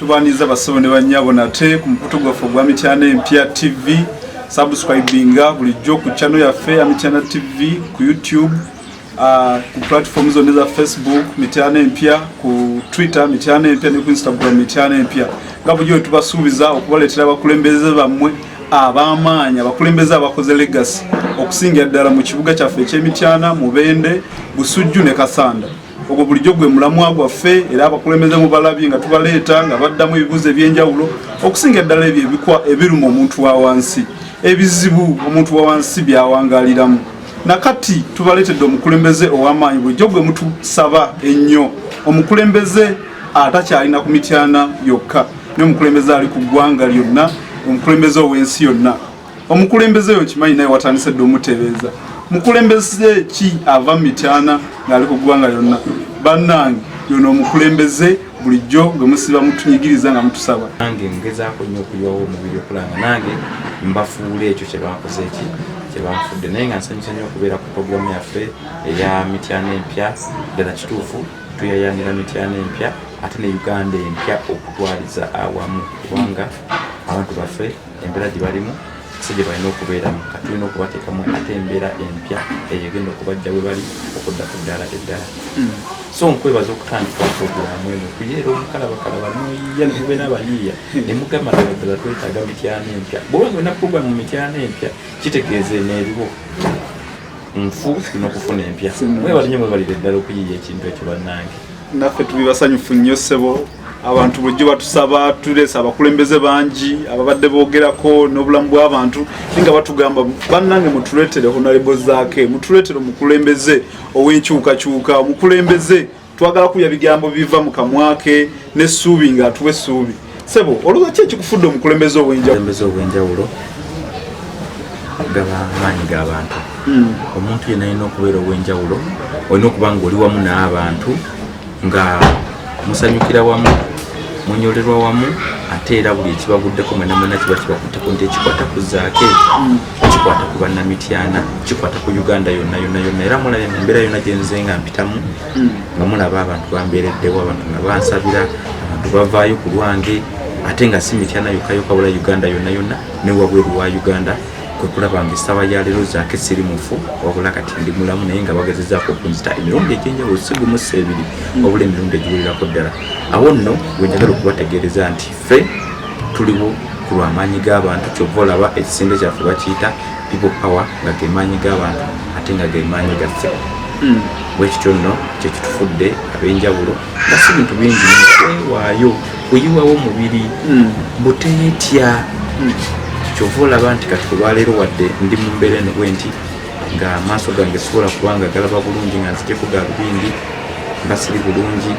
tubaniza basobo ne banyabo nate ku mukutu gwaffe gwa Mityana Empya TV. Subscribinga bulijjo ku channel yaffe Mityana TV ku YouTube, ku platforms zonna za Facebook Mityana Empya, ku Twitter Mityana Empya ne ku Instagram Mityana Empya. Nga bulijjo tubasuubiza okubaleetera abakulembeze bammwe ab'amaanyi, abakulembeze abakoze legacy okusinga ddala mu kibuga kyaffe eky'Emityana, Mubende, Busujju ne Kasanda. Ogwo bulijjo gwe mulamwa gwaffe era abakulembeze mu balabye nga tubaleeta nga baddamu ebibuzo eby'enjawulo okusinga ddala ebyo ebikwa ebiruma omuntu wa wansi, ebizibu omuntu wa wansi byawangaaliramu. Nakati tubaleetedde omukulembeze ow'amaanyi, bulijjo gwe mutusaba ennyo, omukulembeze atakyalina ku Mityana yokka, n'omukulembeze ali ku ggwanga lyonna, omukulembeze ow'ensi yonna. Omukulembeze oyo kimanyi naye watandise dde omutereeza. Mukulembeze ki ava Mityana ng'ali ku ggwanga lyonna? Bannange yono omukulembeze bulijjo gwe musiba mutunyigiriza nga mutusaba. Nange ngezaako nnyo okuyiwawo omubiri okulanga nange mbafuula ekyo kye bakoze kye banfudde, naye nga nsanyusa nnyo okubeera ku puroguramu yaffe eya Mityana Empya. Ddala kituufu tuyayanira Mityana Empya ate ne Uganda empya okutwaliza awamu, kubanga abantu baffe embeera gye balimu si gye balina okubeeramu, kati tulina okubateekamu ate embeera empya eyegenda okubajja we bali okudda ku ddaala eddala. So nkwebaza okutandika puroguramu eno kuyeera omukalabakalaba noyiya ne mube n'abayiiya ne mugamba ddala twetaaga Mityana Empya. Bw'oba nga olina puroguramu mu Mityana Empya kitegeeza n'eriwo nfu tulina okufuna empya. Mwebale nnyo mwebalire ddala okuyiiya ekintu ekyo bannange. Naffe tuli basanyufu nnyo ssebo, abantu bulijjo batusaba tuleesa abakulembeze bangi ababadde boogerako n'obulamu bw'abantu nga batugamba bannange mutuleetere honorable Zaake, mutuleetere omukulembeze ow'enkyukakyuka, omukulembeze twagala kulya bigambo biva mu kamwake n'essuubi ng'atuwa essuubi. Ssebo olowooza ki ekikufudde omukulembeze ow'enjawulo? Gaba maanyi g'abantu. Omuntu yenna alina okubeera ow'enjawulo, olina okuba ng'oli wamu n'abantu nga musanyukira wamu, munyolerwa wamu, ate era buli ekibaguddeko mwena mwena kiba kibakutteko nti ekikwata ku Zaake, kikwata ku bannamityana, kikwata ku Uganda yonna. Era mulaba embeera yonna gye nze nga mpitamu nga mulaba abantu bambeereddewo, abantu nga bansabira, abantu bavaayo ku lwange, ate nga si Mityana yokka wabula Uganda yonna ne wabweru wa Uganda. Kwe kulaba nga essaawa ya leero Zaake siri mufu wabula kati ndi mulamu, naye nga bagezezzaako okunzita emirundi egy'enjawulo si gumu si ebiri wabula emirundi egiwererako ddala. Awo nno bwe njagala okubategeereza nti ffe tuliwo ku lw'amaanyi g'abantu, kyova olaba ekisinde kyaffe bakiyita people power, nga ge maanyi g'abantu ate nga ge maanyi gaffe. Bwe kityo nno kye kitufudde ab'enjawulo nga si bintu bingi kwewaayo kuyiwawo omubiri buteetya. Kyova olaba nti kati olwaleero wadde ndi mu mbeera eno bwe nti nga amaaso gange sisobola kubanga galaba bulungi nga nzijeko galubindi, mba siri bulungi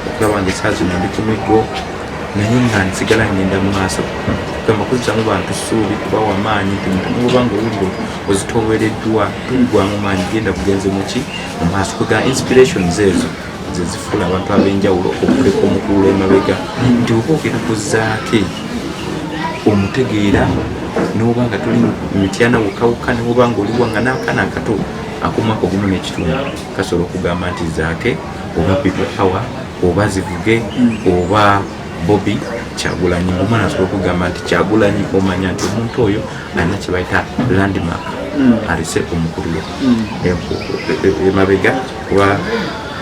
okulaba nga essaawa zino ndi ku miggo, naye nga nsigala ngenda mu maaso kugamba kuzzamu bantu ssuubi, kubawa amaanyi nti muntu n'oba nga owuliro ozitoowereddwa tuligwamu maanyi, genda bugenze muki mu maaso. Kuga inspirations ezo ze zifuula abantu ab'enjawulo okuleka omukulu emabega nti oba ogenda ku Zaake omutegeera n'oba nga tuli mu Mityana wokawuka, n'oba nga oliwanga n'akaana akato ak'omwaka ogumu n'ekitundu kasobola okugamba nti Zaake oba people power oba Zivuge oba Bobby Kyagulanyi, omwana asobola okugamba nti Kyagulanyi omanya nti omuntu oyo alina kye bayita landmark, alese omukululo emabega.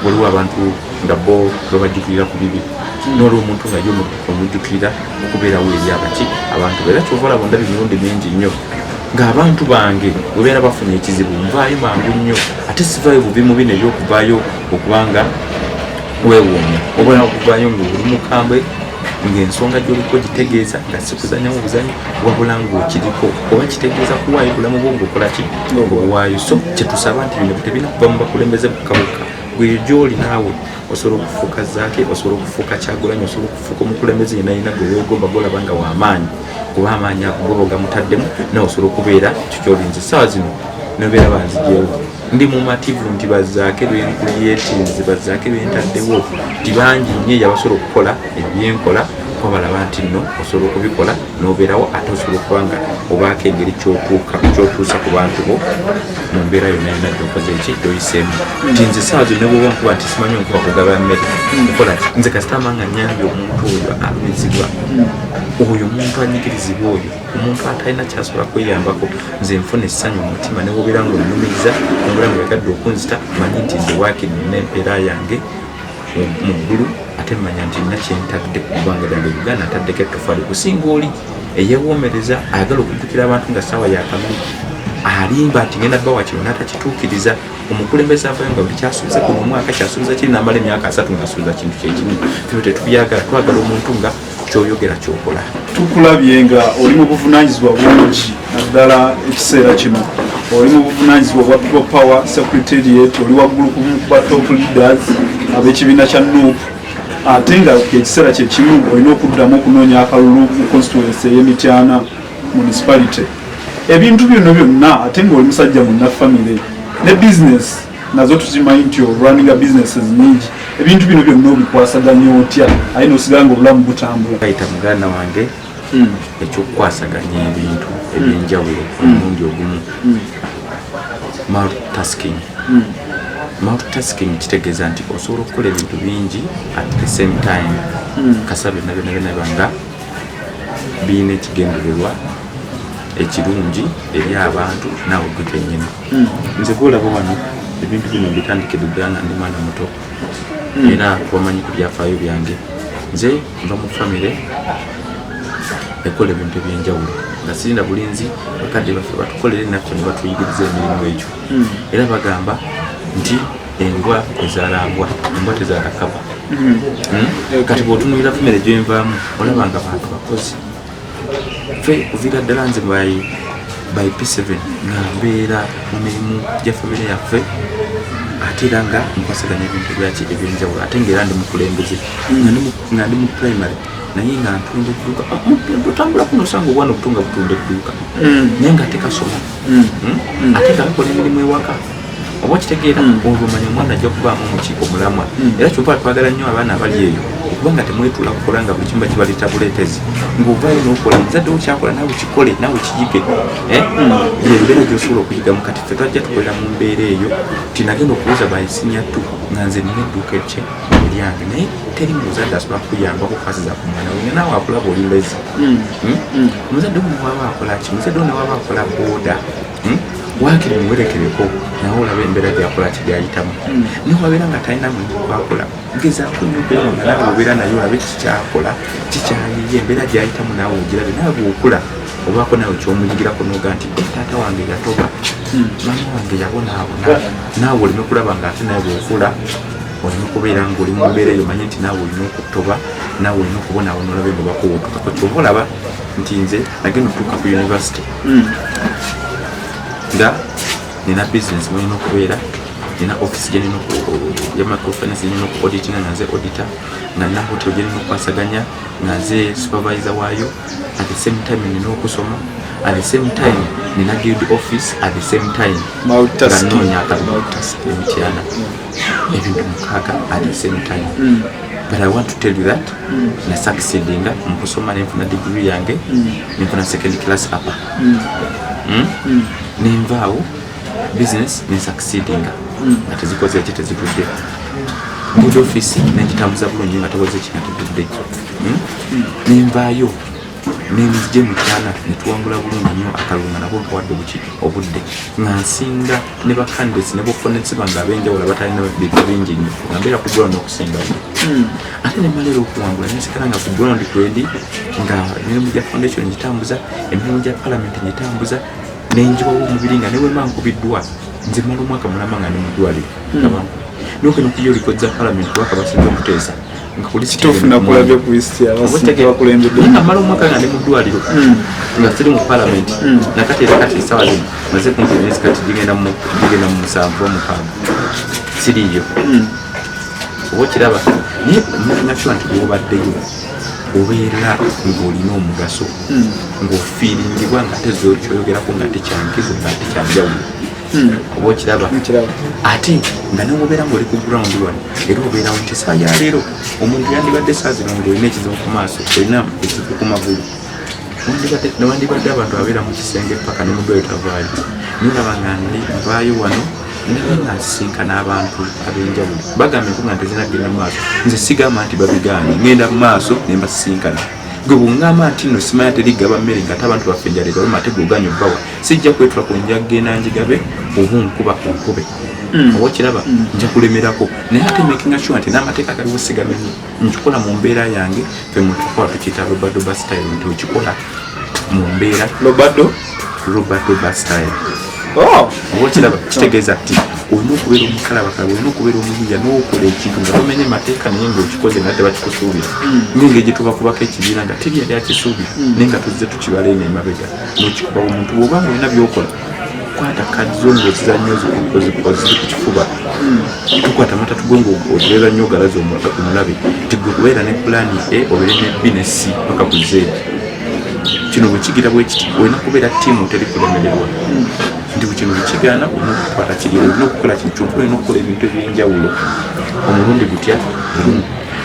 Waliwo abantu nga bo babajjukirira ku bibi, n'olwo omuntu nga omujjukirira okubeerawo eri abaki abantu beera. Kyova olaba ndaba emirundi mingi nnyo ng'abantu bange webeera bafunye ekizibu nvaayo mangu nnyo, ate sivaayo bubi mubi nebyokuvaayo okubanga weewuunya, oba okuvaayo ng'oli mukambwe ng'ensonga gy'oliko gitegeeza nga si kuzanyamu buzanyi wabula ng'okiriko, oba kitegeeza kuwaayo bulamu bwo ng'okola ki ng'obuwaayo. So kye tusaba nti bino tebirina kuva mu bakulembeze bukabukka, bwe gy'oli naawe osobola okufuuka Zaake, osobola okufuuka Kyagulanyi, osobola okufuuka omukulembeze yenna gwe weegomba gw'olaba nga w'amaanyi, kuba amaanyi ago goba ogamutaddemu nawe osobola okubeera kikyolinze. Essaawa zino nobeera banzijeewo ndi mumativu nti bazaake beyetinze bazaake bentaddewo ti bangi nnyo abasobola okukola ebyenkola kuba balaba nti nno osobola okubikola n'obeerawo ate osobola okuba nga obaako engeri kyotuusa ku bantu bo mu mbeera yonna yonna gyokoze eki gyoyiseemu nti nze saawa zonna bwoba nkuba nti simanyi onkuba kugaba mmere okola ki nze kasitama nga nyambye omuntu oyo alumizibwa oyo omuntu anyigirizibwa oyo omuntu atalina kyasobola kweyambako nze nfuna essanyu mu mutima ne wobeera nga olumiriza nobeera nga oyagadde okunzita manyi nti nze waakiri nina empeera yange mu ggulu ate mmanya nti nina kyentadde ku ggwanga lyange Uganda ataddeko ettofaali kusinga oli eyeewoomereza ayagala okujjukira abantu nga ssaawa yakamuli alimba ati ngenda bba wakino n'atakituukiriza omukulembeze avayo nga buli kyasuubiza kuno omwaka kyasuubiza kiri n'amala emyaka 3 ng'asuubiza kintu kyekimu ffe tetubyagala twagala omuntu nga kyoyogera kyokola tukulabye nga oli mu buvunaanyizibwa bungi naddala ekiseera kino oli mu buvunaanyizibwa bwa people power secretariat oli waggulu kuba top leaders ab'ekibiina kya NUP ate nga ekiseera kyekimu olina okuddamu okunoonya akalulu mu constituency ey'Emityana municipality ebintu byonna ate ng'oli musajja munnafamire ne business nazo tuzimanyi nti olwaninga businesses nyingi ebintu bino byonna obikwasaganya otya aye n'osigala ng'obulamu butambula kayita muganda wange ekyokukwasaganya ebintu ebyenjawulo omulundi ogumu multitasking kitegeeza nti osobola okukola ebintu bingi at the same time kasa byonna byonna nga birina ekigendererwa ekirungi eri abantu naawe gwe kennyini nze gwolaba wano ebintu bino mbitandikira ddala nga ndi mwana muto era wamanyi ku byafaayo byange nze nva mu famire ekola ebintu ebyenjawulo nga sirina bulinzi bakadde baffe batukolere naffe ne batuyigiriza emirimu egyo era bagamba nti embwa ezaalambwa embwa tezaalakaba kati bw'otunuulira famire gyenvaamu olabanga bantu bakozi ffe kuviira ddala nze by P7 nga mbeera mu mirimu gya famire yaffe ate era nga nkwasaganya ebintu byaki ebyenjawulo ate ngaera ndi mukulembeze nga ndi mu primary naye nga ntunda edduuka otambula kuno osanga obwana obutunga butunda edduuka naye nga tekasoma ate nga bikola emirimu ewaka oba kitegeera olumanya omwana ajja kubaamu omukiiko mulamwa era kyova twagala nnyo abaana abali eyo okubanga temwetula kukola nga buli kimu kibaleta buleetezi ng'ovaayo n'okola muzadde wo kyakola naawe kikole naawe kiyige ebibeera gyosobola okuyigamu kati ffe twajja tukolera mu mbeera eyo tinagenda okubuuza baisinyattu nga nze nina edduuka ekye eryange naye teri muzadde asobola kukuyambako kwasiza ku mwana we naawe akulaba oli lezi omuzadde wo newaba akola ki muzadde wo newaba akola booda waakiri muwerekereko nawe olaba embeera gyakola kigyayitamu naye wabeera nga talina muntu kwakola gezaako nnyo okubeera nga nawe obeera naye olabe kikyakola kikyayiye embeera gyayitamu naawe ogirabe nawe bwokula obaako nawe kyomuyigirako noga nti taata wange yatoba mama wange yabonaabona naawe oleme kulaba nga ate nawe bwokula olina okubeera nga oli mu mbeera eyo manye nti naawe olina okutoba naawe olina okubonaabona olabe nga bakuwotukako kyova olaba nti nze nagenda okutuuka ku university nga nina business mulina okubeera nina office gyenina ya microfinance nina okuauditinga nga nze auditor nga nina hotel gyenina okukwasaganya nga nze supervisor waayo at the same time nina okusoma at the same time nina guild office at the same time nga noonya akalulu Emityana ebintu 6 at the same time but I want to tell you that na succeedinga mu kusoma nenfuna degree yange nenfuna second class upper nenvaawo business ne succeedinga nga tezikoze eki tezitudde good office nengitambuza bulungi nga tekoze eki natutudde nenvaayo nenzije Emityana netuwangula bulungi nnyo akalunga nabwo nkawadde buki obudde nga nsinga ne bacandidates ne bopponents bange ab'enjawulo abatalina bintu bingi nnyo nga mbeera ku ground okusingayo ate nemmalera okuwangula nensikala nga ku ground kwendi nga emirimu gya foundation ngitambuza emirimu gya parliament ngitambuza nenjiwawo omubiri nga newema nkubiddwa nze mala omwaka mulama nga ne mu ddwaliro nokeno kuyo likodza parliament waka basinze okuteesa tofuna kulabye ku history abasinga bakulembedde nga mala omwaka nga ne mu ddwaliro nga siri mu parliament nakati era kati sawa zino maze kumpi emyezi kati gigenda mu 7 omukaaga siriyo oba okiraba naye nakyo nti bwobaddeyo obeera ng'olina omugaso ng'ofiiringibwa nga ate kyoyogerako nga tekyankizo nga tekyanjawulo oba okiraba ate nga newobeera ngaoli ku ground wano era obeerawo nti saa ya leero omuntu yandibadde saa zino ng'olina ekizibu ku maaso olina ekizibu ku magulu newandibadde abantu abeera mu kisenge paka nemudwayo tavaayo nolaba nga nvaayo wano naye nga nsisinkana abantu ab'enjawulo bagambye nku nga ntezinagenda mu maaso nze sigamba nti babigaanye ngenda mu maaso ne mbasisinkana gwe bw'ŋŋamba nti nno simanya terigaba mmere nga ate abantu baffe enjala ebaluma ate gwoganya obbawa sijja kwetula ku njagenda njigabe oba nkuba ku nkube oba okiraba nja kulemerako naye ate makinga sure nti n'amateeka galiwo sigamenye nkikola mu mbeera yange fe mutukola tukiyita robadoba style nti okikola mu mbeera robadoba style oba okiraba kitegeeza nti olina okubeera omukalabakala olina okubeera omuyiya n'okola ekintu nga tomenye mateeka naye ngaokikoze nga tebakikusuubira ngenge gyetubakubako ekibiina nga teri yali akisuubira naye nga tuzze tukibala eno emabega n'okikuba omuntu bw'obanga olina byokola kwata kadzo ng'ozizannyo oziri ku kifuba tukwata matatu gongo otereeza nnyo ogalazi omulabe nti gwe kubeera ne pulaani A obeere ne B ne C paka ku Z kino bwe kigira bwe kiti olina kubeera ttiimu teri kulemererwa nti bwe kino bwekigaana olina okukwata kiri olina okukola kintu kyonka olina okukola ebintu eby'enjawulo omulundi gutya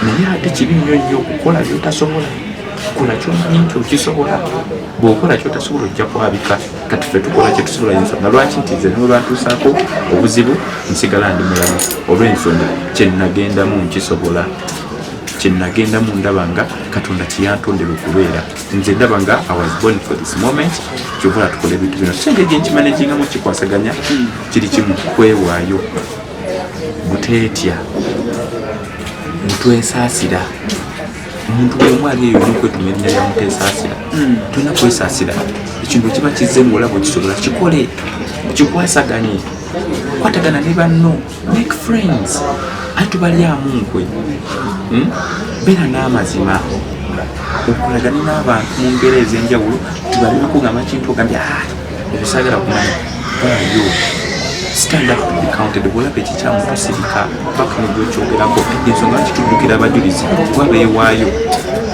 naye ate kibi nnyo nnyo okukola byotasobola kola kyomanyi nti okisobola bw'okola kyotasobola ojja kwabika kati ffe tukola kyetusobola ensonga lwaki nti nze nolwantuusaako obuzibu nsigala ndi mulamu olw'ensonga kyenagendamu nkisobola kyenagendamu ndaba nga katonda kyeyantondera okubeera nze ndaba nga I was born for this moment kyobola tukola ebintu bino senge gyenkimanegingamu kikwasaganya kiri kimu kwewaayo buteetya mutwesaasira omuntu bwemwali eyo nokwetuma erinnya lya muteesaasira tolina kwesaasira ekintu kiba kizze ngaolaba okisobola kikole kikwasaganye kwatagana ne banno make friends ate tubalyamu nkwe beera n'amazima okolagane n'abantu mu mbeera ez'enjawulo tubalinaku ngamba kintu ogambye ebisaagala kumanya bayo stand up to be counted bwolaba ekikyamu tosirika paka negyokyogerako ensonga lwaki tujjukira abajulizi wabeewaayo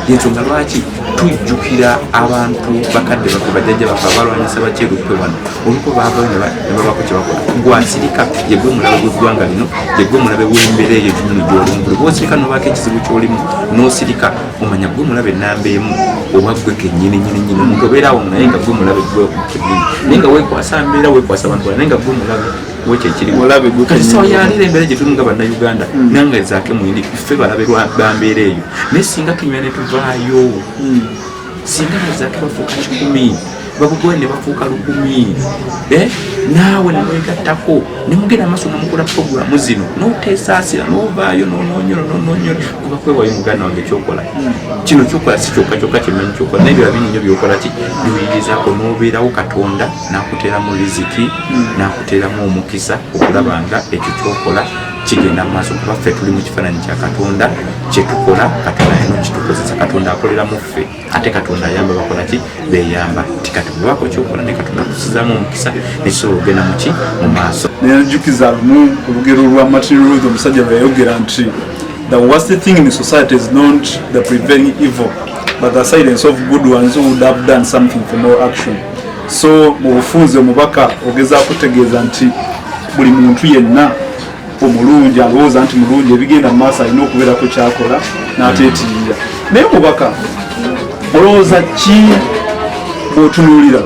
yensonga lwaki tujjukira abantu bakadde bafe bajjajja bafe abalwanyisa bakyerukwe wano oluko baavayo ne babako kyebakola gwasirika yegwe mulabe gw'eggwanga lino yegwe mulabe w'embeera eyo gyonna gy'olumbulu bwosirika nobaako ekizibu ky'olimu n'osirika omanya gwe mulabe ennamba emu oba gwe kennyini omuntu obeeraawo naye nga gwe mulabe gwe kennyini naye nga weekwasa mbeera weekwasa abantu bala naye nga gwe mulabe wekyekiriwokati yaleero embeera gye tulimu nga bannayuganda nange zaake muyindi ffe balabe bambeera eyo naye singa tunywa ne tuvaayo singa bazaake bafuuka 100 babugoye ne bafuuka 1000 naawe nemwegattako nemugenda amaaso namukola puroguramu zino noteesaasira novaayo nononyola kuba kwewayo muganda wange ekyokola kino kyokola si kyokka kimanyi kyokola naye byoba binyinyo byokola ki biwuyirizaako nobeerawo katonda nakuteeramu riziki nakuteeramu omukisa okulaba nga ekyo kyokola kigenda mu maaso kuba ffe tuli mu kifaananyi kya katonda kyetukola katonda yena kitukozesa katonda akolera mu ffe ate katonda ayamba bakola ki beyamba tikati bwebako kyokola ne katonda akusizaamu omukisa nekisobola ogenda muki mu maaso nenjukiza lumu olugero lwa Martin Luther omusajja bweyayogera nti the worst thing in society is not the prevailing evil but the silence of good ones who would have done something for more action. So mu bufunze omubaka ogezaako kutegeeza nti buli muntu yenna omulungi alowooza nti mulungi ebigenda mu maaso alina okubeerako kyakola n'ateetirira naye omubaka olowooza ki bw'otunuulira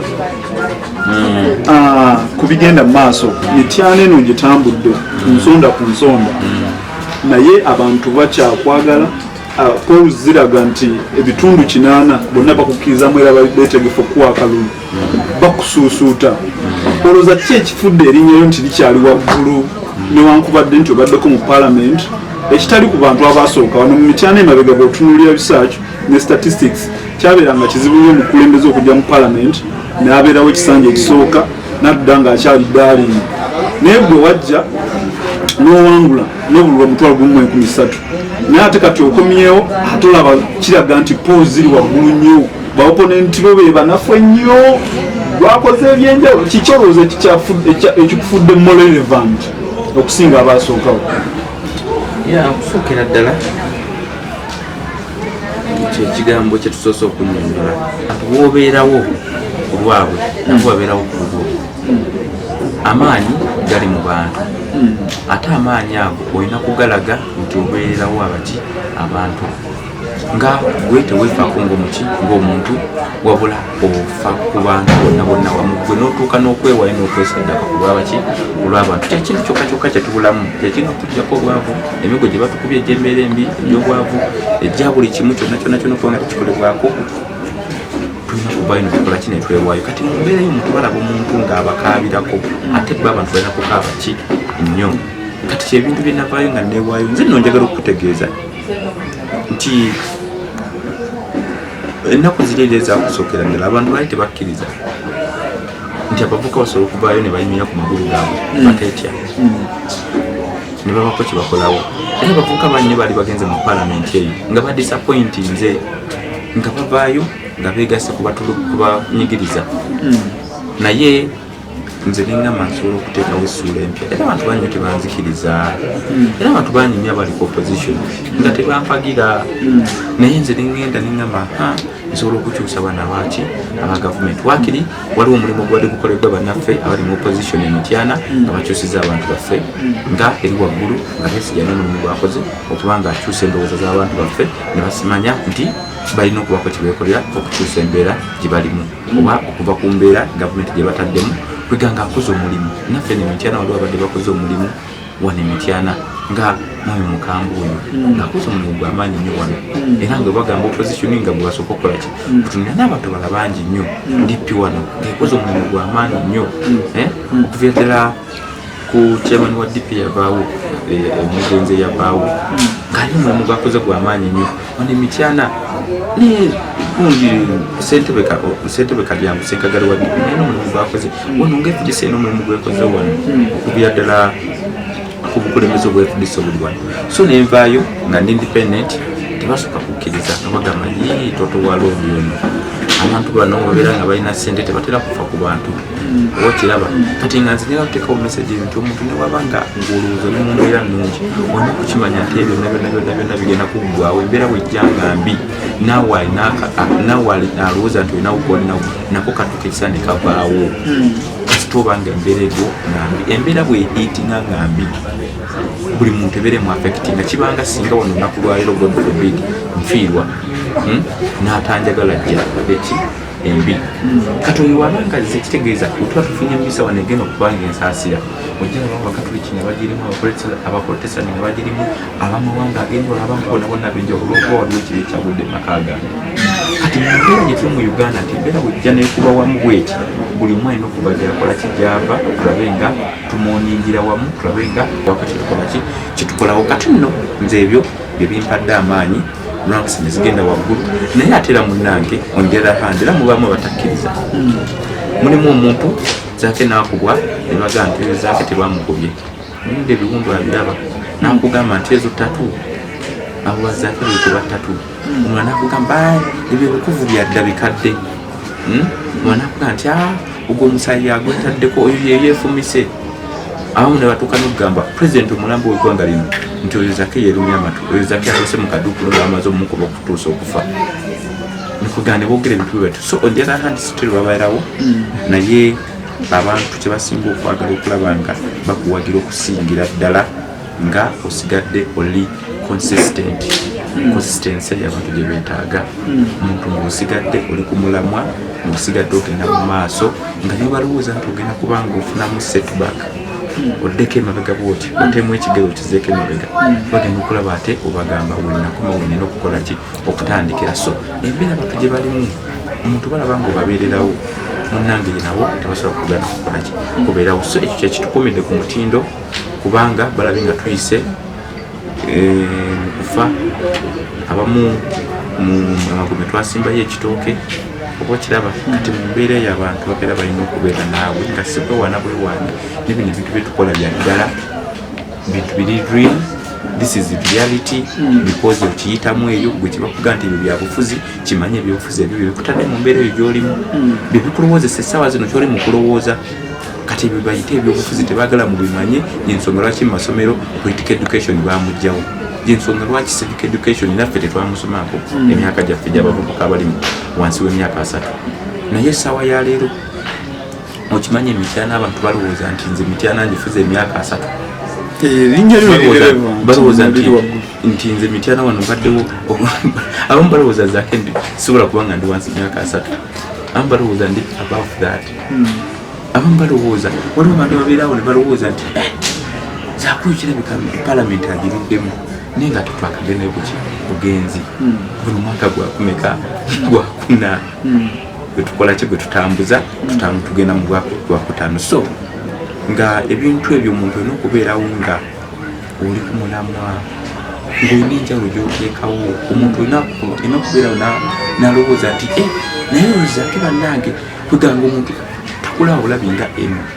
ku bigenda mu maaso etyana eno gyetambudde nsonda ku nsonda naye abantu bakyakwagala polls ziraga nti ebitundu 8 bonna bakukkirizamu era beetegefu okuwa akalulu bakusuusuuta olowooza ki ekifudde erinnya nti likyali waggulu newankubadde nti obaddeko mu parliament ekitali ku bantu abasooka wano mu mityana emabega bw'otunuulira research ne statistics kyabeeranga kizibu nnyo omukulembeze okujja mu parliament n'abeerawo ekisanja ekisooka n'adda ng'akyali daalingi naye gwe wajja n'owangula n'obulwa omutwalo gumu 13 naye ate kati okomyewo ate olaba kiraga nti polls ziri waggulu nnyo baoponenti bo be banafu ennyo lwakoze ebyenjawulo kiki olowooza ekikufudde more relevant okusinga abasookawo okusookera ddala kyekigambo kyetusoose okunyonyola ati woobeerawo olwabwe nabo babeerawo ku lulwo amaanyi gali mu bantu ate amaanyi ago olina kugalaga nti obeererawo abantu nga gwe teweefaako ng'omuki ng'omuntu wabula ofa ku bantu bonna wamu gwe n'otuuka n'okwewayo n'okwesaddaka ku lw'abantu kyekintu kyokka kyetubulamu kyekina okutujjako obwavu emigo gye batukubye egy'embeera embi egy'obwavu ejja buli kimu kyonna okuba nga tekikolebwako tulina kuvayo netukola ki netwewaayo kati mu mbeera y'omuntu balaba omuntu ng'abakaabirako ate bba abantu balina kukaaba ki nnyo kati kyebintu bye navaayo nga neewaayo nze nno njagala okukutegeeza nti ennaku ziri ezakusookera ddala abantu baali tebakkiriza nti abavuka basobola okuvaayo ne bayimira ku magulu gaabwe bateetya ne babako kye bakolawo era abavuka bannyo baali bagenze mu paalamenti eyo nga badisappointinze nga bavaayo nga beegasse kubanyigiriza naye nze nengamba nsobola okuteekawo essuula empya era abantu bannyo tebanzikiriza era abantu banyumya bali ku opposition nga tebampagira naye nze nengenda nengamba nsobola okukyusa bana baaki aba gavumenti wakiri waliwo omulimu gwadde gukolebwa bannaffe abali mu opposition emityana nga bakyusiza abantu baffe nga eri waggulu nga beesiga n'omulimu gwakoze okuba nga akyusa endowooza z'abantu baffe ne basimanya nti balina okubako kyebeekolera okukyusa embeera gye balimu oba okuva ku mbeera gavumenti gye bataddemu kweganga akoze omulimu naffe nemityana waliwo abadde bakoze omulimu wano emityana nga mwami mukambwe oyo ng'akoze omulimu gw'amaanyi nnyo wano era nga bagamba opposition nga bwe basooka okukola ki kutunira n'abatobala bangi nnyo ndippi wano ng'ekoze omulimu gw'amaanyi nnyo okuva ddala ku chairman wa DP yavaawo omugenzi yavaawo ng'ali omulimu gwakoze gw'amaanyi nnyo wano emityana ssentebe kalyangu senkagala wa DP naye n'omulimu gwakoze wano ng'efudisa n'omulimu gwekoze wano okuvira ddala ku bukulembeze obwefudisa obuli wano so nenvaayo nga ndi independent tebasooka kukkiriza nga bagamba totowala olyono abantu bano babeera nga balina ssente tebatera kufa ku bantu oba kiraba kati nga nze nera kuteekawo message nti omuntu ne waba nga ng'olowooza oli mu mbeera nnungi olina okukimanya nti ebyo byonna bigenda kuggwawo embeera bwejja nga mbi naawe alowooza nti olina kukolinawo nako katuuka ekisaani kavaawo kasita obanga embeera egyo nga mbi embeera bweyiitinga nga mbi buli muntu ebeere mu affectinga kibanga singa wano olunaku lwaliro god forbid nfiirwa n'atanjagala jja eki embi kati oyo wabanga zekitegeeza otuba tufunye mubisa wano egenda okubanga ensaasira ojja nabanga abakatuliki nga bagirimu abaprotestant nga bagirimu abamawanga agenda olabantu bonna bonna benjawulo olwokuba waliwo ekibi ekyagudde mu maka gange kati mu mbeera gye tuli mu Uganda nti embeera bwejja nekuba wamu bweti buli omu alina okuba gyakola kijava tulabe nga tumuningira wamu tulabe nga waka kyetukolawo kati nno nze ebyo byebimpadde amaanyi ranks nezigenda waggulu naye ate era munnange onjera handi era mubaamu abatakkiriza mulimu omuntu zaake naakubwa ne baga nti zaake tebamukubye ninde ebiwundu abiraba nakugamba nti ezo tatu abo bazaake bekuba tatu omulala nakugamba ebyo ebikuvu byadda bikadde omulala nakugamba nti ogwo omusayi agwetaddeko oyo yeyeefumise abamu ne batuuka n'okugamba pulezidenti omulambo w'eggwanga lino nti oyo zaake yeerumya amatu oyo zaake atuuse mu kaduukulu ng'amaze omumukuba okutuusa okufa nikugaa ne boogera ebintu byebatyo so on the other hand sitiri babeerawo naye abantu kye basinga okwagala okulaba nga bakuwagira okusingira ddala nga osigadde oli consistency y'abantu gye beetaaga omuntu ng'osigadde oli ku mulamwa ng'osigadde ogenda mu maaso nga ne balowooza nti ogenda kubanga ofunamu setback oddeko emabega bwoti otemu ekigero kizeeko emabega bagenda okulaba ate obagamba wenakoma wenina okukola ki okutandikira so embeera abantu gye balimu omuntu balaba nga obabeererawo munnange ye nabo tebasobola kugana kukola ki kubeerawo so ekyo kyekitukumidde ku mutindo kubanga balabe nga tuyise mukufa abamu mu amagome twasimbayo ekitooke oba kiraba kati mu mbeera eyo abantu babeera balina okubeera naawe nga sikwewaana bwewaani nebino ebintu byetukola bya ddala bintu biri real this is reality because okiyitamu eyo gwe kibakuga nti ebyo byabufuzi kimanye ebyobufuzi ebyo bikutadde mu mbeera eyo gy'olimu byebikulowozesa essaawa zino kyoli mu kulowooza kati ebyo bayite ebyobufuzi tebaagala mu bimanye yensonga lwaki mu masomero political education bamugjawo yensonga lwaki civic education naffe tetwamusomaako emyaka gyaffe gy'abavubuka abali wansi w'emyaka 3 naye essaawa ya leero okimanya emityana abantu balowooza nti nze emityana ngifuze emyaka 3 balowooza nti nze mityana wano baddewo abamu balowooza zake ndi sobola kubanga ndi wansi myaka 3 abamu balowooza ndi above that abamu balowooza waliwo abantu babeerawo ne balowooza nti zakuyo kirabika palamenti agiruddemu naye nga tetwakagenda kuki bugenzi buli mwaka gwakumeka gwakuna gwetukola ki gwetutambuza tugenda mu gwakutaano so nga ebintu ebyo omuntu olina okubeerawo nga oli ku mulamwa ng'olina enjawulo gy'oteekawo omuntu olina okubeerawo n'alowooza nti naye olowooza ke bannange kweganga omuntu takulaba bulabi nga MP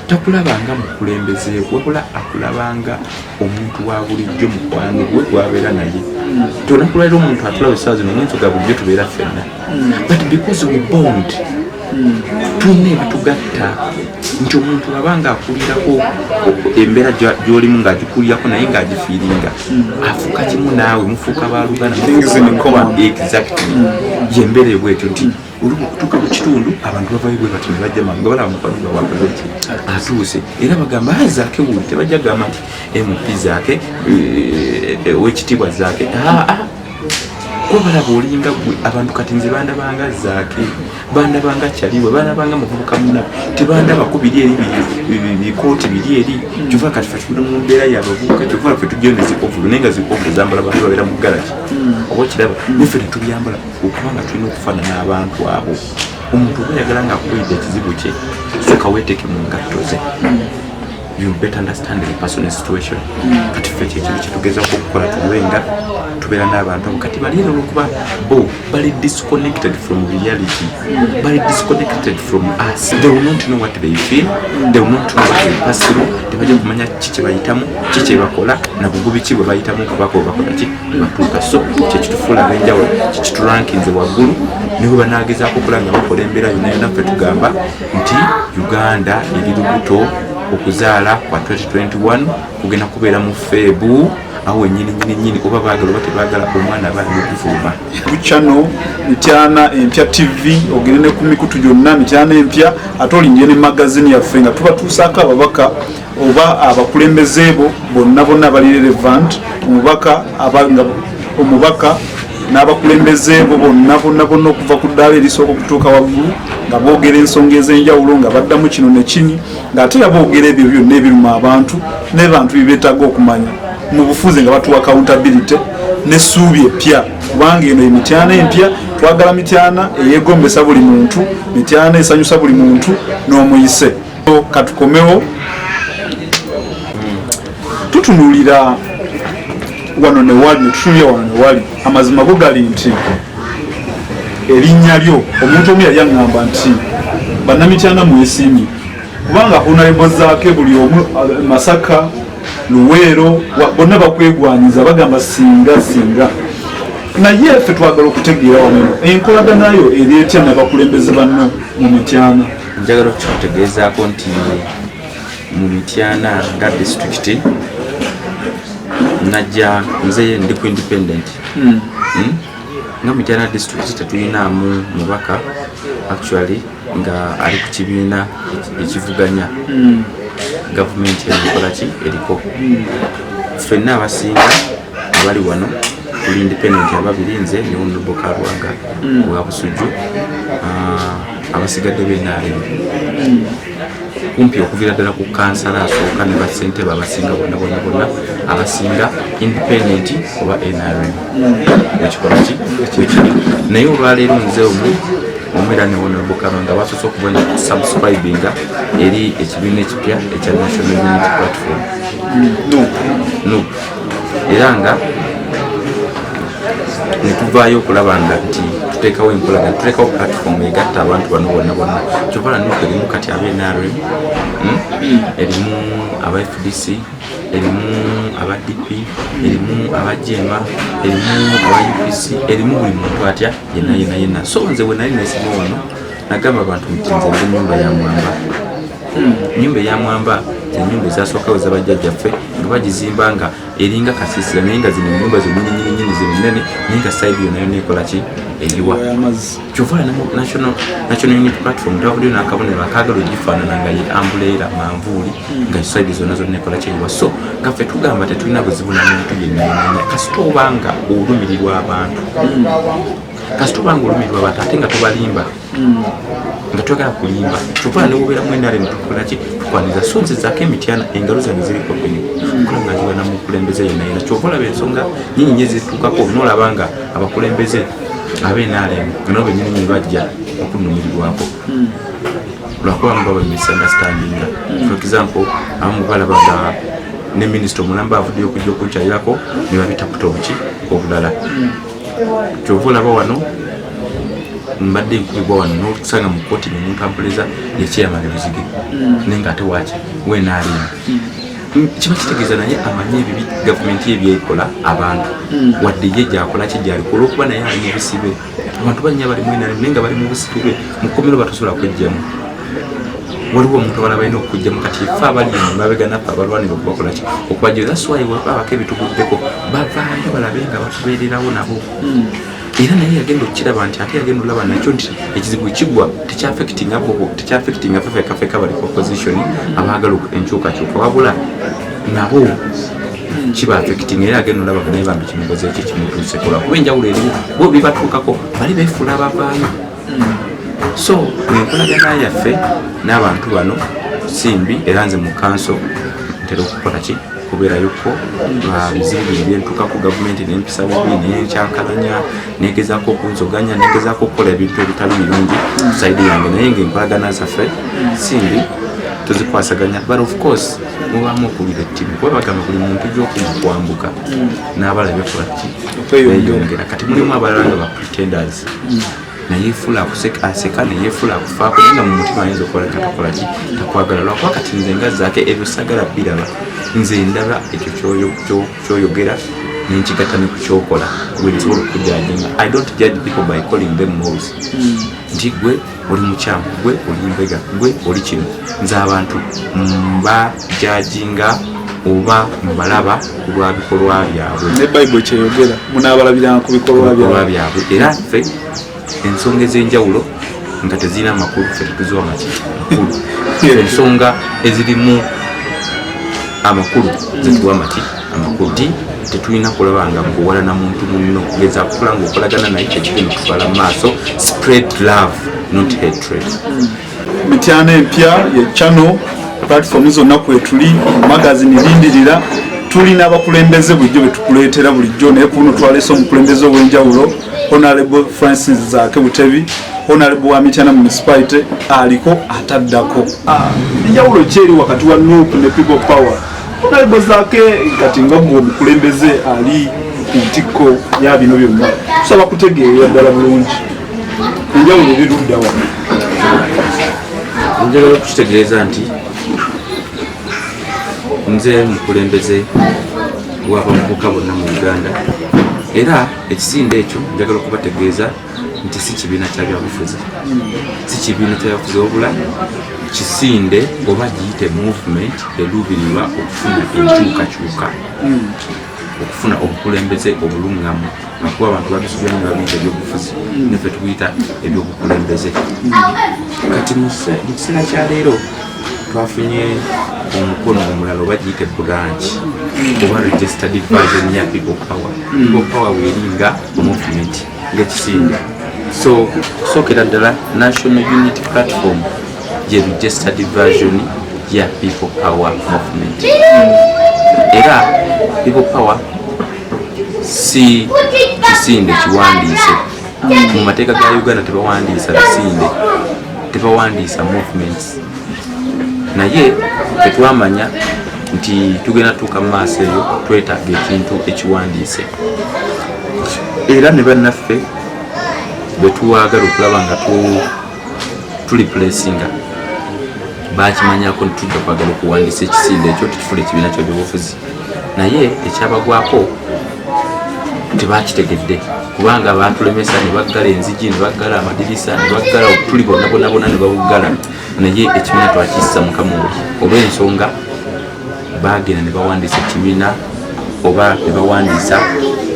takulabanga mukulembeze wabula akulabanga omuntu wa bulijjo mukwano gwe gwabeera naye tonakulabira omuntu atulaba essaawa zino ng'ensoga bulijjo tubeera ffenna but because we bond tulina ebitugatta nti omuntu abanga akulirako embeera gy'olimu ng'agikulirako naye ng'agifiiringa afuuka kimu naawe mufuuka baalugana exactly yembeera ebwetyo nti oluba okutuuka ku kitundu abantu bavayo bwe bati ne bajja nga balaba mukwano gwa wakoze ki atuuse era bagamba zaake wuli tebajja gamba nti MP zaake owekitiibwa zaake kuba balaba olinga gwe abantu kati nze bandabanga zaake bandabanga kyaliwe bandabanga muvubuka munaku tebandabako biri eri bikooti biri eri kyova kati fe tuli mu mbeera y'abavubuka kyova fe tujjayo ne zikovulu naye nga zikovulu zambala bantu babeera mu galaki oba kiraba niffe tetubyambala okubanga tulina okufaanana abantu abo omuntu oba yagala nga akuyidde ekizibu kye soka weeteeke mu ngatto ze you better understand the person's situation kati ffe kyekintu kyetugezaako okukola tuwenga tubeera n'abantu abo kati bali olwokuba bo bali disconnected from reality bali disconnected from us they will not know what they feel they will not know what they pass through tebajja kumanya kiki bayitamu kiki bakola na bugubi ki bwe bayitamu kubako bakola ki batuuka so kyekitufuula ab'enjawulo kikiturankinze waggulu nibo banaagezaako okukola nga bakola embeera yonna yonna ffe tugamba nti Uganda eri lubuto okuzaala kwa 2021 kugenda kubeera mu Febu awo nyini oba baagala oba tebaagala omwana bali okuvuma ku channel Mityana Empya TV ogende ne ku mikutu gyonna Mityana Empya ate olinje ne magazine yaffe nga tubatuusaako ababaka oba abakulembeze bo bonna bali relevant omubaka n'abakulembeze bo bonna okuva ku ddaala erisooka okutuuka waggulu nga boogera ensonga ez'enjawulo nga baddamu kino ne kini ng'ate era boogera ebyo byonna ebiruma abantu n'abantu byebeetaaga okumanya mu bufuzi nga batuwa accountability n'essuubi epya kubanga eno Mityana Empya twagala Mityana eyeegombesa buli muntu Mityana esanyusa buli muntu n'omuyise katukomewo tutunuulira wano ne wali amazima go gali nti erinnya lyo omuntu omu yali aŋŋamba nti bannamityana mwesiimye kubanga honorable zaake buli omu Masaka Luweero bonna bakwegwanyiza bagamba singa naye ffe twagala okutegeera wamu enkolaganayo eri etya n'abakulembeze banno mu Mityana njagala okukitegeezaako nti mu Mityana nga disitulikiti najja nze ndi ku independent nga Mityana district tetulinamu mubaka actually nga ali ku kibiina ekivuganya gavumenti erikola ki eriko ffenna abasinga abali wano tuli independent ababiri nze ne Honorable Kalwanga wa Busujju abasigadde b'NRM kumpi okuviira ddala ku kansala asooka ne basentebe abasinga bonna abasinga independent oba NRM ekikola ki naye olwaleero nze omwera ne Honorable Kalwanga basoose okubona subscribinga eri ekibiina ekipya ekya National Unity Platform era nga netuvaayo okulaba nga nti tuteekawo enkolagana tuteekawo platform egatta abantu bano bonna kyobala nuko erimu kati ab'NRM erimu aba FDC erimu aba DP erimu aba JEMA erimu aba UPC erimu buli muntu atya yenna so nze bwe nali nesima wano nagamba abantu nti nze ndi nyumba ya mwamba enyumba ezasookawo ez'abajjajjaffe nga bagizimba nga eringa kasiisira naye nga zino ennyumba nyini zino nnene naye nga sayidi yonna yonna ekola ki eriwa kyova national unity platform tawulio nakabonero akagala ogifaanana nga ye ambulera manvuuli nga side zonna zonna ekola kyeriwa so nga ffe tugamba tetulina buzibu namuntu yennayenanya kasita obanga olumirirwa abantu kasita obanga olumirirwa abantu ate nga tobalimba nga twagala kulimba kyova newobeera mwenare netukolaki tukwaniriza so nzizaako emityana engalo zange ziriko peni kola nga nziba namukulembeze yenayena kyova olaba ensonga nyinyi nye zituukako noolaba nga abakulembeze abenaalemu nabo benyininyini bajja okunumirirwako lwakuba muba bamisunderstandinga for example abamu balaba nga ne minisita omulamba avuddeyo okujja okukyalirako ne babita kutobuki obulala kyova olaba wano mbadde nkubibwa wano n'okusanga mu kkooti omuntu ampuleza yekyeyamala ebizige naye nga ate waki wenaalemu kiba kitegeeza naye amanye ebibi gavumenti ebyekola abantu wadde ye gyakola ki gyalikola olwokuba naye ali mu busibe abantu banya bali mwenaalemu naye nga bali mu busibe mu kkomero batosobola kwejjamu waliwo omuntu abala balina okujjamu kati ffe abali mabega naffe abalwanira okubakola ki okubajjoza swayi babako ebituguddeko bavaayo balabe nga batubeererawo nabo era naye yagenda okukiraba nti ate yagenda olaba nakyo nti ekizibu kigwa tekyafectinga fefekafeka bali ku opposition abaagala enkyukakyuka wabula nabo kiba affecting era agenda olaba naye bambi kimukoze ekyo kimutuusekola kuba enjawulo eriwo bo bibatuukako bali beefula abavaayo so enkolagana yaffe n'abantu bano simbi era nze mu kanso ntera okukola ki kubeerayoko bizibu bino byentuuka ku gavumenti n'empisa bibi n'enkyankalanya negezaako okunzoganya negezaako okukola ebintu ebitali birungi saidi yange naye ngaenkolagana zaffe simbi tuzikwasaganya but of course mubaamu okuwulira ettimu kuba bagamba buli muntu gy'okwambuka n'abala byekolaki beyongera kati mulimu abalala nga ba pretenders nayeefula aseka nayeefula akufaako naye nga mu mutima ayinza okukola katakolaki takwagala lwakuba kati nze nga zaake ebyo sagala biraba nze ndaba ekyo kyoyogera nenkigatta ne ku kyokola wensobola okujajinga I don't judge people by calling them moles nti gwe oli mukyamu gwe oli mbega gwe oli kino nze abantu mbajajinga oba mbalaba ku lwa bikolwa byabwe ne Bible kyeyogera munaabalabiranga ku bikolwa byabwe era ffe ensonga ez'enjawulo nga tezirina amakulu ffe tetuziwa makulu ensonga ezirimu amakulu zetuwa amakulu ti tetulina kulaba nga kuwala na muntu munno kugeza kukula ng'okolagana naye kyekigenda okutwala mu maaso spread love not hatred mityana empya ye channel platform zonna kwetuli magazine lindirira tulina abakulembeze bulijjo betukuleetera bulijjo naye kuno twaleese omukulembeze ow'enjawulo Honorable Francis Zaake Butebi Honorable wa Mityana Municipality aliko ataddako enjawulo kyeri wakati wa Nuupu ne People Power Honorable Zaake kati nga omukulembeze ali ku ntikko ya bino byonna tusaba kutegeera ddala bulungi enjawulo erirudda wa njagala okukitegeeza nti nze mukulembeze w'abavubuka bonna mu Uganda era ekisinde ekyo njagala okubategeeza nti si kibiina kya byabufuzi si kibiina kya byabufuzi wabula kisinde oba giyite movement eruubirirwa okufuna enkyukakyuka okufuna obukulembeze obulungamu lwakuba abantu babisubira ne babiyita ebyobufuzi neffe tubiyita ebyobukulembeze kati mu kiseera kya leero twafunye omukono omulala oba giyite branch oba registered version ya People Power People Power weringa movement ng'ekisinde so kusokera ddala National Unity Platform ye registered version ya People Power movement era People Power si kisinde kiwandiise mu mateeka ga Uganda tebawandiisa bisinde tebawandiisa movements naye tetwamanya nti tugenda tuuka mu maaso eyo twetaaga ekintu ekiwandiise era ne bannaffe betuwagala okulaba nga tuliplacinga bakimanyako netujja kwagala okuwandiisa ekisinde ekyo tukifula ekibiina ky'ebyobufuzi naye ekyabagwako tebakitegedde kubanga batulemesa ne baggala enzigi ne baggala amadirisa ne baggala tuli bonna ne babuggala naye ekibiina twakissa mukama olw'ensonga bagenda ne bawandiisa ekibiina oba ne bawandiisa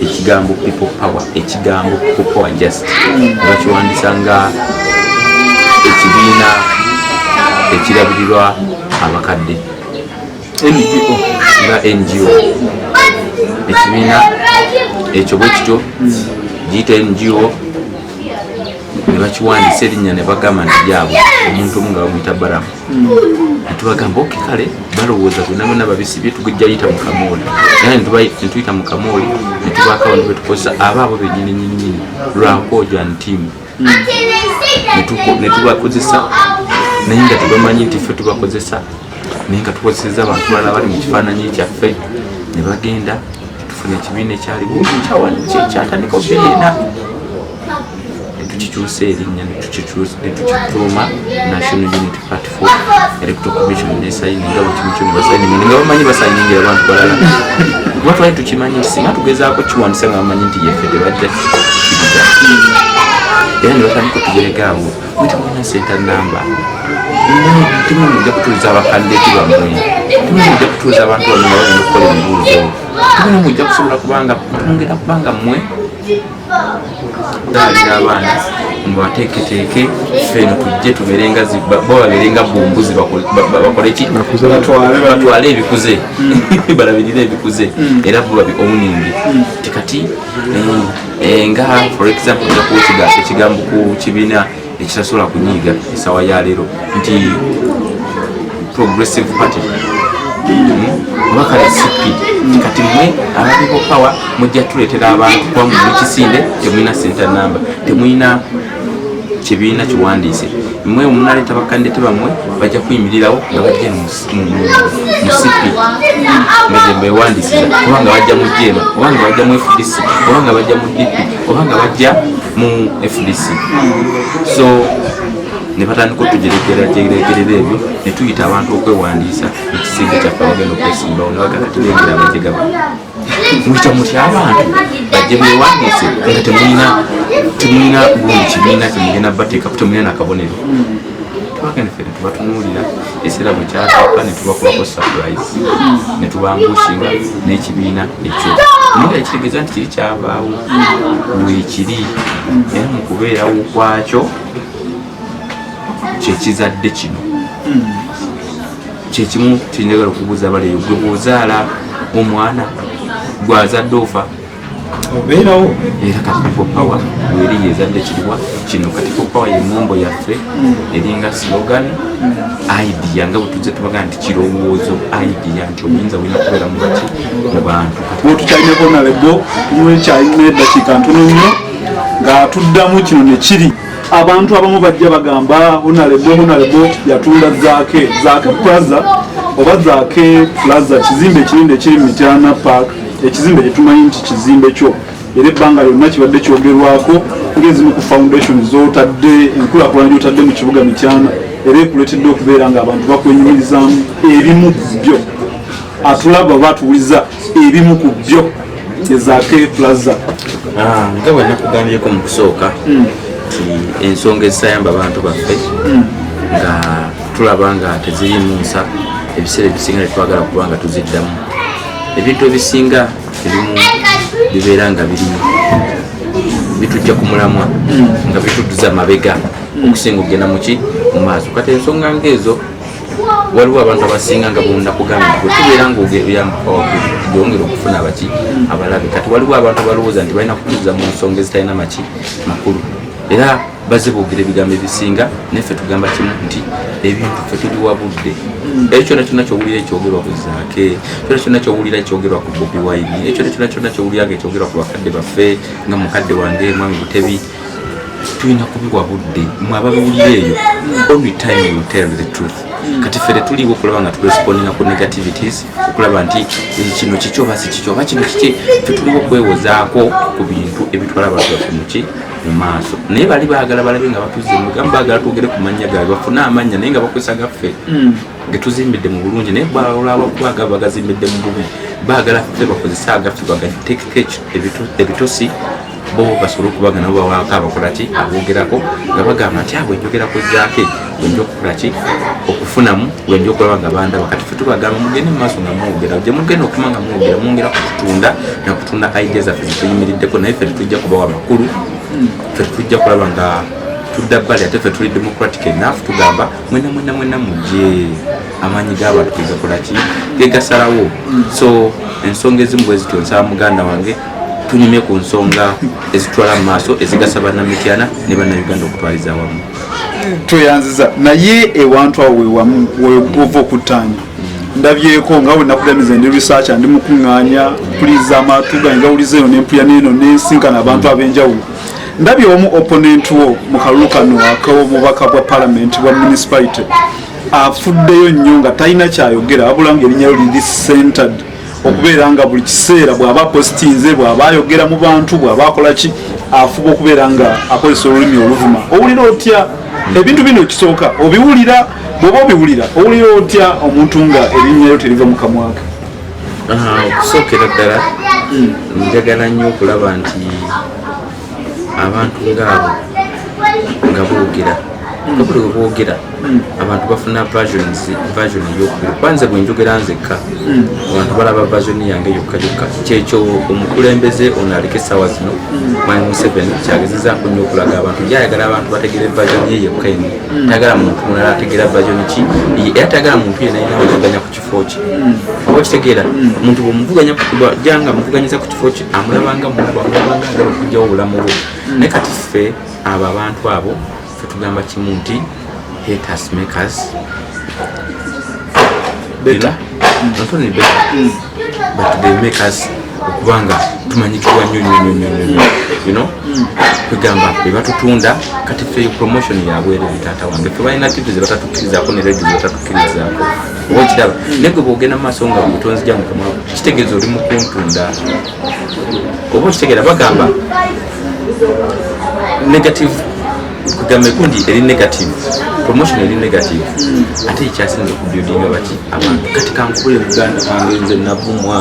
ekigambo people power, ekigambo people power just bakiwandisa nga ekibiina ekirabirirwa abakadde nga NGO. Ekibiina ekyo bwe kityo giyita NGO ne bakiwandisa erinnya ne bagamba nti gyabwe omuntu omu nga bamuyita Baramu. Netubagamba oke kale balowooza bonna bonna babisibye tugejja yita mu kamooli naye netuyita mu kamooli netubaako abantu betukozesa abo bennyini lwakoja ntiimu netubakozesa naye nga tebamanyi nti ffe tubakozesa naye nga tukozeseza abantu balala bali mu kifaananyi kyaffe ne bagenda tufuna ekibiina ekyaliwo kyatandika obeena netukikyusa erinnya netukituuma National Unity Party for Electoral Commission nesayininga bukimu kyo nebasayininga nga bamanyi basayiningira abantu balala kuba twali tukimanyi nti singa tugezaako kiwandisa nga bamanyi nti yeffe tebajja kibiga era ne batandika otugeregaawo mutemuna senta namba timwe mujja kutuliza abakandideti bammwe timwe mujja kutuliza abantu bamwe nga bagenda okukola ebibuuzo timwe mujja kusobola twongera kubanga mmwe dalira abaana mubateeketeeke feno tujje tubeerenga babeerenga bumbuzi bakole ki batwale ebikuze balabirire ebikuze era bo babi owning tikati nga for example jakuwa ekigambo ku kibiina ekitasobola kunyiiga esawa ya leero nti Progressive Party bakale sipi kati mwe ababibo power mujja tuleetera abantu kwa mu kisinde temuyina center number temuyina kibiina kiwandiise mwe omunaleeta bakandidate bamwe bajja kuyimirirawo nga bajja mu sipi mbe wandiisiza obanga bajja mu jema obanga bajja mu FDC obanga bajja mu DP obanga bajja mu FDC so ne batandika otugeregerera ebyo ne tuyita abantu okwewandiisa ekisinga kyaffe abagenda okwesimbawo ne bagamba tibengera abajegaba muyita mutya abantu bajje bewandiise nga temulina gundi kibiina temugenda bateekaku temulina nakabonero tubagenda ffe netubatunuulira ekiseera bwe kyatuuka ne tubakubako surprise ne tubambushinga n'ekibiina ekyo naye ekitegeeza nti kiri kyavaawo weekiri era mu kubeerawo kwakyo kyekizadde kino kyekimu kyenjagala okubuuza baleeyo gwe bw'ozaala omwana gwazadde ofa obeerawo era kati people power weri yezadde kiriwa kino kati people power yemmombo yaffe eringa slogan idea nga bwe tuzze tubaga nti kirowoozo idea nti obuyinza bulina kubeera mu baki mu bantu bwetukyalina bonalebo tumwekyalina eddakiika ntono nnyo nga tuddamu kino ne kiri abantu abamu bajja bagamba honorable yatunda zaake plaza oba zaake plaza kizimbe kinene ekiri mu Mityana Park ekizimbe kyetumanyi nti kizimbe kyo era ebbanga lyonna kibadde kyogerwako ng'ezimu ku foundation z'otadde enkulaakulana gy'otadde mu kibuga Mityana era ekuleetedde okubeera nga abantu bakwenyumirizaamu ebimu ku byo atulaba oba atuwuliza ebimu ku byo ezaake plaza nga bwe nakugambyeko mu kusooka ensonga ezisayamba abantu baffe nga tulaba nga tezirimu nsa ebiseera ebisinga netwagala kuba nga tuziddamu ebintu ebisinga ebimu bibeera nga birimu bitujja ku mulamwa nga bitudduza mabega okusinga okugenda muki mu maaso kati ensonga ngaezo waliwo abantu abasinga nga bonakugambye gwe tubeera ngaoyongera okufuna baki abalabe kati waliwo abantu abalowooza nti balina kutuuza mu nsonga ezitalina maki makulu era bazze boogera ebigambo ebisinga neffe tugamba kimu nti ebintu ffe tuli wabudde ekyo kyonna kyonna kyowulira ekyogerwa ku zaake kyonna kyonna kyowulira ekyogerwa ku Bobi Wine ekyo kyonna kyonna kyowulira nga ekyogerwa ku bakadde baffe nga mukadde wange Mwami Butebi tulina kubiwa budde mwe ababiwulira eyo only time will tell the truth kati ffe tetuliwo okulaba nga turesipondinga ku negativities okulaba nti kino kiki oba si kiki oba kino kiki ffe tuliwo okwewozaako ku bintu ebitwala abantu baffe muki mu maaso naye bali baagala balabe nga batuze mugamba baagala twogere ku mannya gaabwe bafune amannya naye nga bakozesa gaffe getuzimbidde mu bulungi naye balaba baagala bagazimbidde mu bubi baagala ffe bakozesa agaffe bagatekeko ebitosi bo basobola okubaga nabo bawaako abakola ki aboogerako nga bagamba nti abwe njogera ku zaake bwenja okukola ki kufunamu wenjo okulaba nga banda wakati ffe tubagamba mugende mu maaso nga mwogera gye mugenda okuma nga mwogera mwongera kutunda na kutunda idea zaffe zituyimiriddeko naye ffe tetujja kubawa amakulu ffe tetujja kulaba nga tudda bbali ate ffe tuli democratic enough tugamba mwena mujje amaanyi g'abantu gegakolaki gegasalawo so ensonga ezimu bwe zityo nsaba muganda wange tunyumye ku nsonga ezitwala mu maaso ezigasa bannamityana ne bannayuganda okutwaliza awamu tweyanziza naye ewantu awo wewamu wova okutanya ndabyeko nga wenakugamiza ndi research ndi mukuŋŋaanya puliza amatu gange gawuliza eno nempuya neno nensinkana abantu ab'enjawulo ndabye omu opponent wo mu kalulu kano ak'obubaka bwa parliament bwa municipality afuddeyo nnyo nga talina kyayogera wabula ng'erinnya liri centered okubeera nga buli kiseera bw'aba postinze bw'aba ayogera mu bantu bw'aba akola ki afuba okubeera nga akozesa olulimi oluvuma owulira otya ebintu bino kisooka obiwulira bw'oba obiwulira owulira otya omuntu nga erinnya teriva mu kamwaka okusookera ddala njagala nnyo okulaba nti abantu ngaabo nga boogera kabuli we boogera abantu bafuna version eyokubiri kwanza bwe njogera nzekka abantu balaba version yange yokka kyekyo omukulembeze ono aliko essaawa zino mwami Museveni kyagezezaako nnyo okulaga abantu yayagala abantu bategere version ye yokka emu tayagala muntu mulala ategera version ki era tayagala muntu yenna yina wamuvuganya ku kifo ki oba kitegeera omuntu bwomuvuganya janga muvuganyiza ku kifo ki amulabanga muntu amulabanga agala okugyawo obulamu bwe naye kati ffe abo abantu abo tugamba kimu nti haters makers better not only better but they make us okubanga tumanyikibwa nnyo you know kugamba bebatutunda kati ffe promotion yabwere bitata wange ffe balina tipu ze batatukkirizaako ne radio ze batatukkirizaako oba okiraba naye gwe bwogenda mu maaso nga butonzi gya mukama kitegeeza oli mu kuntunda oba okitegeera bagamba negative kugamba ekundi eri negative promotion eri negative ate ekyasinze okubuildinga bati abantu kati kankubule Uganda wange nze navumwa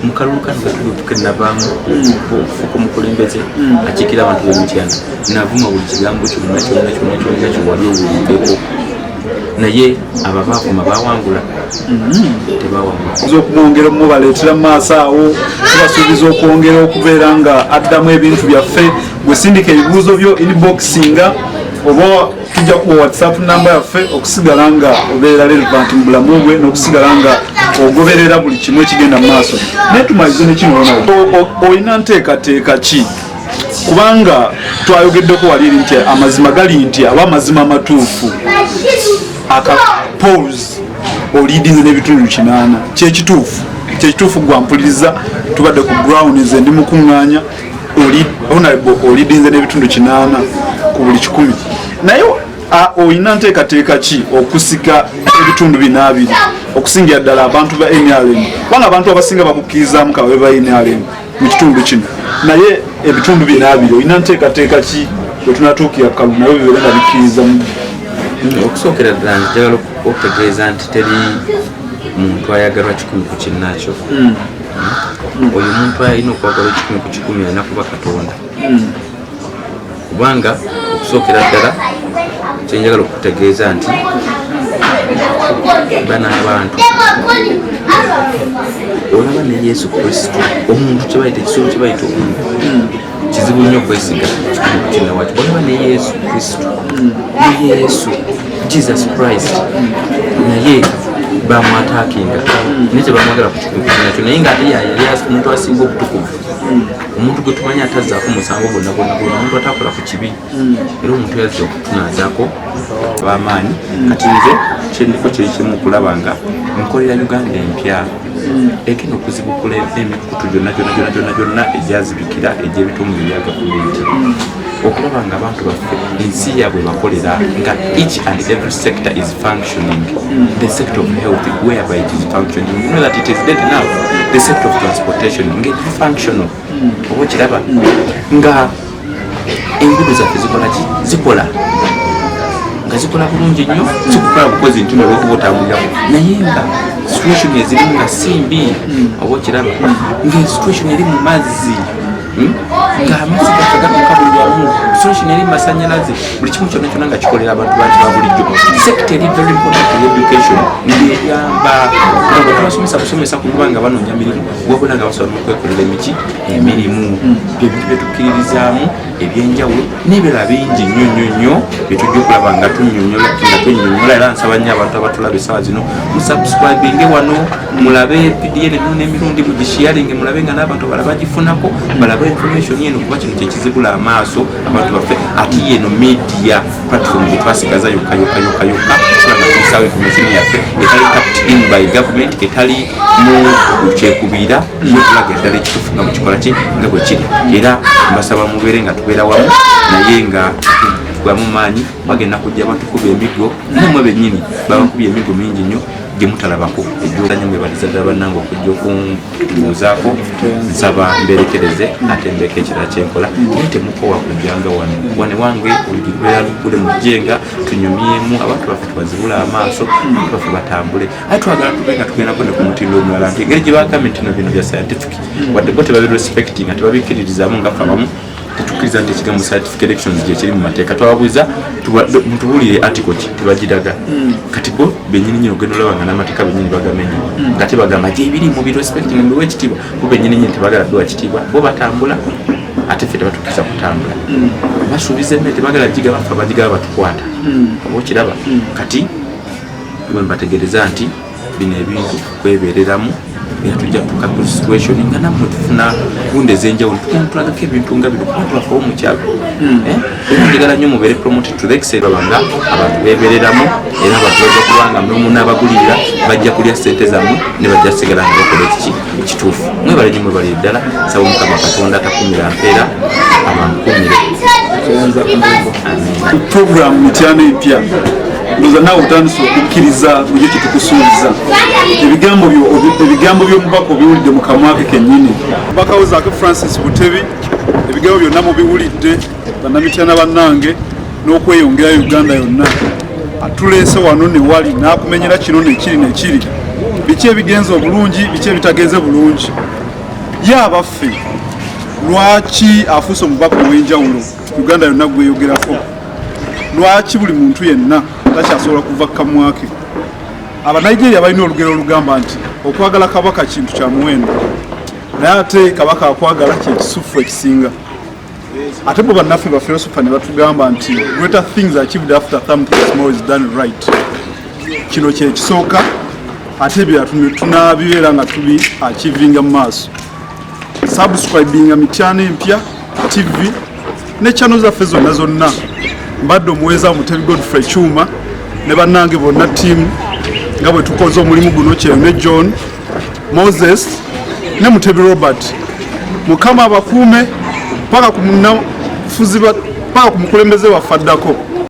mukalulu kano ketunavaamu fuko mukulembeze akiikira abantu b'emityana navuma buli kigambo kyonna kiwali owuliddeko naye abo baavuma bawangula tebawangula okumwongera mubaleetera mu maaso awo tubasuubiza okwongera okubeera nga addamu ebintu byaffe gwesindika ebibuuzo byo inboxinga oba tujja kuwa whatsapp namba yaffe okusigala nga obeera relevant mu bulamu bwe n'okusigala nga ogoberera buli kimu ekigenda mu maaso naye tumalize nekino olina nteekateeka ki kubanga twayogeddeko wali eri nti amazima gali nti aba amazima amatuufu akapose olidinze n'ebitundu 8 kyekituufu gwampuliriza tubadde ku ground nze ndi mukuŋŋaanya olidinze n'ebitundu 8 ku buli 100 naye olina nteekateeka ki okusika ebitundu 4 okusingira ddala abantu ba NRM kubanga abantu abasinga bakukkirizamu kawe ba NRM mu kitundu kino naye ebitundu 4 olina nteekateeka ki wetunatuukira kalu naye bibeere nga bikkirizamu okusookera ddala njagala okutegeeza nti teri muntu ayagalwa 10 ku kinnakyo oyo muntu alina okwagalwa 10 ku 10 alina kuba Katonda kubanga okusookera ddala kyenjagala okutegeeza nti bana abantu olaba ne Yesu Kristo omuntu kyebayita ekisolo kyebayita omuntu kizibu nnyo okwesiga kinawaki olaba ne Yesu Kristo ne Yesu Jesus Christ naye bamwataakinga naye tebamwagala ku kikungu kinakyo naye nga ate yali omuntu asinga obutukuvu omuntu gwe tumanya atazzaako musango bonna omuntu atakola ku kibi era omuntu yazza okutunaazaako b'amaanyi kati nze kyendiko kiri kimu okulaba nga nkolera Uganda empya ekina okuzibukula emikutu gyonna egyazibikira egy'ebitundu ebya gavumenti okulaba nga abantu baffe ensi yaabwe bakolera nga each and every sector is functioning the sector of health whereby it is functioning you know that it is dead now the sector of transportation nga eri functional oba okiraba nga enguudo zaffe zikola nga zikola bulungi nnyo zikukola bukozi nti olwokuba otambulirako naye nga situation ezirimu nga simbi oba okiraba nga situation eri mu mazzi nga amazzi gaffe gatuuka buli wamu solution eri masanyalaze buli kimu kyonna kyonna nga kikolera abantu bantu ba bulijjo sector eri very important education ng'eyamba nga tubasomesa kusomesa kuba nga banoonya mirimu wabula nga basobola okwekolera emirimu byebintu byetukkiririzaamu ebyenjawulo n'ebirala bingi nnyo byetujja okulaba nga tunnyonnyola era nsaba nnyo abantu abatulaba essaawa zino musubscribinge wano mulabe PDN n'emirundi mugisharinge mulabe nga n'abantu balaba bagifunako balaba information yeno kuba kino kyekizibula amaaso abantu baffe ati yeno media platform gyetwasigaza yokka tulanga tuyisawo information yaffe etali tapped in by government etali mu kyekubira yokulaga eddala ekituufu nga mukikola ki nga bwe kiri era mbasaba mubeere nga tubeera wamu naye nga tugwamu maanyi bagenda kujja batukuba emigo namwe bennyini babakubya emigo mingi nnyo gye mutalabako ebyolanya mwebaliza ddala bannange okujja okumbuuzaako nsaba mberekereze ate mbeeko ekirala kyenkola naye temukowa kujjanga wane wange olugibeera lukule mujjenga tunyumyemu abantu baffe tubazibula amaaso abantu baffe batambule aye twagala tube nga tugendako ne ku mutindo omulala nti engeri gye bagambe nti no bino bya scientific wadde bo tebabirespecti nga tebabikkiririzamu nga fabamu tukkiriza nti ekigambo scientific elections gyekiri mu mateeka twababuuza mutubuulire article ki tebagiraga kati bo bennyini nyini ogenda olaba nga n'amateeka bennyini bagamenya nga tebagamba gyebiri mu birespecti nga mbiwa ekitiibwa bo bennyini nyini tebagala dduwa kitiibwa bo batambula ate ffe tebatukkiriza kutambula basuubiza emmere tebagala giga baffe abagigaba batukwata oba okiraba kati bwe mbategeereza nti bino ebintu kwebeereramu era tujja kutuuka situation nga nammwe tufuna gundi ez'enjawulo tugenda tulagako ebintu nga bino kuba tulafawo mukyalo era njagala nnyo mubeere promoted to the extent nga abantu beebereramu era abantu bajja kubanga mulimu n'abagulirira bajja kulya ssente zammwe ne bajja sigala nga bakola ekiki ekituufu mwebale nnyo mwebale ddala saba Mukama Katonda takumira mpeera abankumire program mityana empya ndoza nawe otandise okukkiriza buli kye tukusuubiza ebigambo by'omubaka obiwulidde mu kamwa ke kennyini omubaka wozaake Francis Butebi ebigambo byonna mubiwulidde bannamityana bannange n'okweyongera Uganda yonna atuleese wano ne wali n'akumenyera kino nekiri biki ebigenze obulungi biki ebitagenze bulungi ye abaffe lwaki afuuse omubaka ow'enjawulo Uganda yonna gweyogerako lwaki buli muntu yenna takyasobola kuva kamwa ke Abanigeria balina olugero olugamba nti okwagala kabaka kintu kya muwendo naye ate kabaka akwagala kyekisufu ekisinga ate bo bannaffe ba philosopher ne batugamba nti greater things achieved after something small is done right kino kyekisooka ate ebyo tunabibeera nga tubi achievinga mu maaso subscribinga Mityana Empya TV ne channel zaffe zonna mbadde omuweeza Mutebi Godfrey Chuma ne bannange bonna team nga bwe tukoze omulimu guno Kyerune John Moses ne Mutebi Robert Mukama abakuume paka ku mukulembeze waffe addako